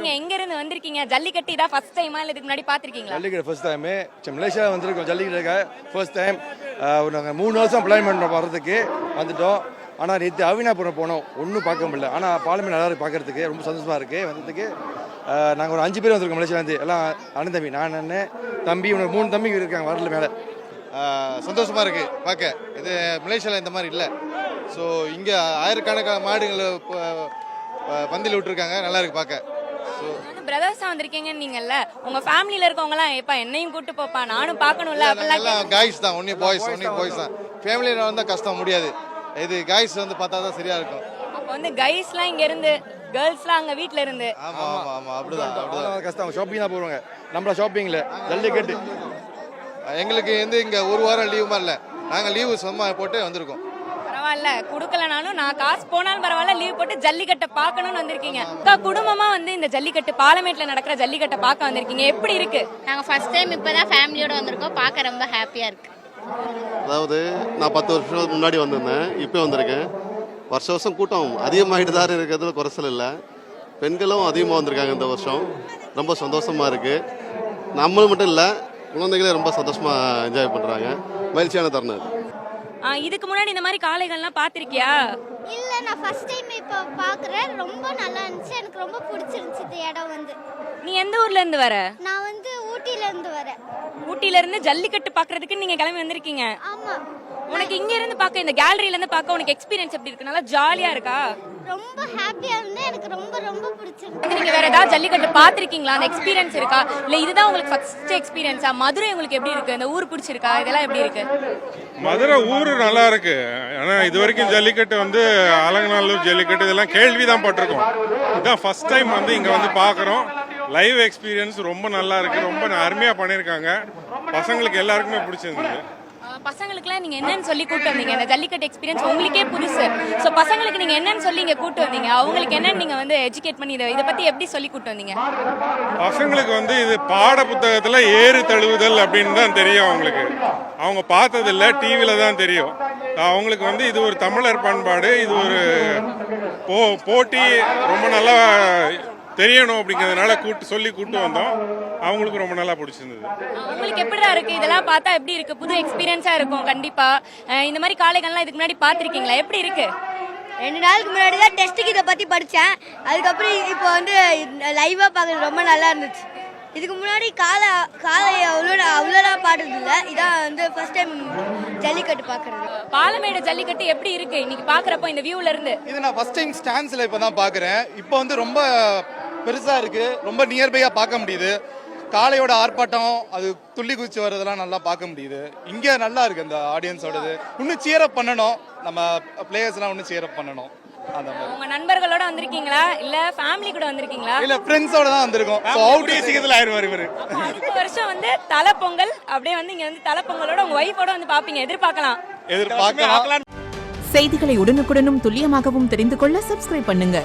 நீங்க எங்க இருந்து வந்திருக்கீங்க? ஜல்லிக்கட்டு இதா ஃபர்ஸ்ட் டைமா இல்ல இதுக்கு முன்னாடி பாத்திருக்கீங்களா? Jallikattu first time. மலேசியா வந்திருக்கோம் ஜல்லிக்கட்டுக்கு ஃபர்ஸ்ட் டைம். நாங்கள் 3 வருஷம் பிளான் பண்ணுறோம் வர்றதுக்கு வந்துட்டோம். ஆனால் நேற்று அவினாபுரம் போனோம், ஒன்றும் பார்க்க முடியல. ஆனால் பார்லிமெண்ட் நல்லா இருக்கு பார்க்கறதுக்கு, ரொம்ப சந்தோஷமாக இருக்குது வந்ததுக்கு. நாங்கள் ஒரு 5 பேர் வந்திருக்கோம் மலேசியாவிலேருந்து, எல்லாம் அண்ணன் தம்பி, நான் அண்ணன் தம்பி, 3 தம்பி இருக்காங்க வரல மேலே. சந்தோஷமாக இருக்குது பார்க்க. இது மலேசியாவில் இந்த மாதிரி இல்லை. ஸோ இங்கே ஆயிரக்கணக்கான மாடுகளை பந்தில் விட்டுருக்காங்க, நல்லா இருக்கு பார்க்க. ஸோ பிரதர்ஸா வந்திருக்கீங்கன்னு நீங்கல்ல, உங்க ஃபேமிலியில இருக்கவங்க எல்லாம் எப்பா என்னையும் கூட்டு போப்பா நானும் பார்க்கணும்ல எல்லாம் காய்ஸ் தான், ஒன்லி பாய்ஸ் தான். ஃபேமிலியில் வந்தால் கஷ்டம் முடியாது, இது காய்ஸ் வந்து பார்த்தா தான் சரியா இருக்கும். அப்போ வந்து கைஸ்லாம் இங்க இருந்து கேர்ள்ஸ்லாம் அங்க வீட்ல இருந்து. ஆமா ஆமா ஆமா அப்படிதான் கஷ்டம். ஷாப்பிங் தான் போடுவாங்க, நம்மள ஷாப்பிங்ல ஜல்லிக்கட்டு. எங்களுக்கு வந்து இங்கே ஒரு வாரம் லீவு மாதிரி இல்லை, நாங்கள் லீவு சும்மா போட்டு வந்திருக்கோம். பரவாயில்ல, குடுக்கலனாலும் நான் காசு போனாலும் பரவாயில்ல, லீவ் போட்டு ஜல்லிக்கட்டை பார்க்கணும்னு வந்திருக்கீங்க. குடும்பமா வந்து இந்த ஜல்லிக்கட்டு பார்லிமெண்ட்ல நடக்கிற ஜல்லிக்கட்டை பார்க்க வந்திருக்கீங்க, எப்படி இருக்கு? நாங்கள் ஃபர்ஸ்ட் டைம் இப்போதான் ஃபேமிலியோட வந்திருக்கோம், பார்க்க ரொம்ப ஹாப்பியாக இருக்கு. அதாவது நான் 10 வருஷம் முன்னாடி வந்திருந்தேன், இப்போ வந்திருக்கேன். வருஷம் கூட்டம் அதிகமாகிட்டு தான் இருக்கிறதுல குறைச்சல் இல்லை. பெண்களும் அதிகமாக வந்திருக்காங்க இந்த வருஷம், ரொம்ப சந்தோஷமாக இருக்குது. நம்மளும் மட்டும் இல்லை, குழந்தைகளே ரொம்ப சந்தோஷமாக என்ஜாய் பண்ணுறாங்க. மகிழ்ச்சியான தருணம். இதுக்கு முன்னாடி இந்த மாதிரி காளைகள்லாம் பார்த்திருக்கியா? இல்லை, நான் ஃபர்ஸ்ட் டைம் இப்போ பார்க்குறேன். ரொம்ப நல்லா இருந்துச்சு, எனக்கு ரொம்ப பிடிச்சிருந்துச்சு இந்த இடம் வந்து. நீ எந்த ஊர்ல இருந்து வர? நான் வந்து ஊட்டில இருந்து வரேன். ஊட்டில இருந்து ஜல்லிக்கட்டு பாக்குறதுக்கு நீங்க கிளம்பி வந்திருக்கீங்க. ஆமா. உனக்கு இங்க இருந்து பார்க்க, இந்த கேலரியில இருந்து பார்க்க உனக்கு எக்ஸ்பீரியன்ஸ் எப்படி இருக்கு? நல்லா ஜாலியா இருக்கா? ரொம்ப ஹாப்பியா இருந்தேன், எனக்கு ரொம்ப ரொம்ப பிடிச்சிருக்கு. நீங்க வேற ஏதாவது ஜல்லிக்கட்டு பாத்திருக்கீங்களா? அந்த எக்ஸ்பீரியன்ஸ் இருக்கா, இல்ல இதுதான் உங்களுக்கு ஃபர்ஸ்ட் எக்ஸ்பீரியன்ஸா? மதுரை உங்களுக்கு எப்படி இருக்கு? இந்த ஊர் பிடிச்சிருக்கா? இதெல்லாம் எப்படி இருக்கு? மதுரை ஊரு நல்லா இருக்கு. ஆனா இது வரைக்கும் ஜல்லிக்கட்டு வந்து அலங்கநல்லூர் ஜல்லிக்கட்டு இதெல்லாம் கேள்விதான் பட்டிருக்கோம். இதுதான் ஃபர்ஸ்ட் டைம் வந்து இங்க வந்து பாக்குறோம். லைவ் எக்ஸ்பீரியன்ஸ் ரொம்ப நல்லா இருக்கு, ரொம்ப அருமையா பண்ணிருக்காங்க. பசங்களுக்கு எல்லாருக்குமே பிடிச்சிருந்தது. பசங்களுக்குலாம் நீங்க என்னன்னு சொல்லி கூட்டு வந்தீங்க? இந்த ஜல்லிக்கட்டு எக்ஸ்பீரியன்ஸ் உங்களுக்கே புதுசு. சோ பசங்களுக்கு நீங்க என்னன்னு சொல்லி இங்க கூட்டு வந்தீங்க? அவங்களுக்கு என்னன்னு நீங்க வந்து எஜுகேட் பண்ணி இதை பத்தி எப்படி சொல்லி கூட்டு வந்தீங்க? பசங்களுக்கு வந்து இது பாட புத்தகத்துல ஏறு தழுவுதல் அப்படின்னு தான் தெரியும். அவங்களுக்கு அவங்க பார்த்தது இல்ல, டிவில தான் தெரியும். அவங்களுக்கு வந்து இது ஒரு தமிழர் பண்பாடு, இது ஒரு போட்டி ரொம்ப நல்லா தெரியணும் அப்படிங்கிறதுனால கூட்டு வந்தோம். அவங்களுக்கு ரொம்ப நல்லா பிடிச்சிருந்தது. உங்களுக்கு எப்படிதான் இருக்கு? இதெல்லாம் பார்த்தா எப்படி இருக்கு? புது எக்ஸ்பீரியன்ஸா இருக்கும் கண்டிப்பா. இந்த மாதிரி காளைகள்லாம் இதுக்கு முன்னாடி பாத்திருக்கீங்களா? எப்படி இருக்கு? 2 நாளுக்கு முன்னாடி தான் டெஸ்ட்டுக்கு இதை பற்றி படித்தேன். அதுக்கப்புறம் இப்போ வந்து லைவாக பார்க்குறது ரொம்ப நல்லா இருந்துச்சு. இதுக்கு முன்னாடி காலை அவ்வளோலாம் பாடுறது இல்லை, இதான் வந்து ஃபர்ஸ்ட் டைம் ஜல்லிக்கட்டு பார்க்குறது. பாலமேடு ஜல்லிக்கட்டு எப்படி இருக்கு இன்னைக்கு பார்க்குறப்போ இந்த வியூல இருந்து? இது நான் ஃபர்ஸ்ட் டைம் ஸ்டாண்ட்ஸில் இப்போ தான் பார்க்குறேன். இப்போ வந்து ரொம்ப பெருசாக இருக்குது, ரொம்ப நியர்பையாக பார்க்க முடியுது. காளையோட ஆர்ப்பாட்டம், அது துள்ளி குச்சி வர்றதெல்லாம் நல்லா பார்க்க முடியுது. இங்கே நல்லா இருக்குது அந்த ஆடியன்ஸோடது. இன்னும் சியரப் பண்ணணும், நம்ம பிளேயர்ஸ்லாம் இன்னும் சியரப் பண்ணணும். அந்த மாதிரி உங்க நண்பர்களோட வந்திருக்கீங்களா இல்ல ஃபேமிலி கூட வந்திருக்கீங்களா? இல்ல ஃப்ரெண்ட்ஸோட தான் வந்திருக்கோம். அவுட் சீக்கிரத்துல ஆயிருவாரு இவரு. அடுத்த வருஷம் வந்து தலை பொங்கல் அப்படியே வந்து இங்க வந்து தலை பொங்கலோட உங்க வைஃபோட வந்து பாப்பீங்க, எதிர்பார்க்கலாம். செய்திகளை உடனுக்குடனும் துல்லியமாகவும் தெரிந்து கொள்ள சப்ஸ்கிரைப் பண்ணுங்க.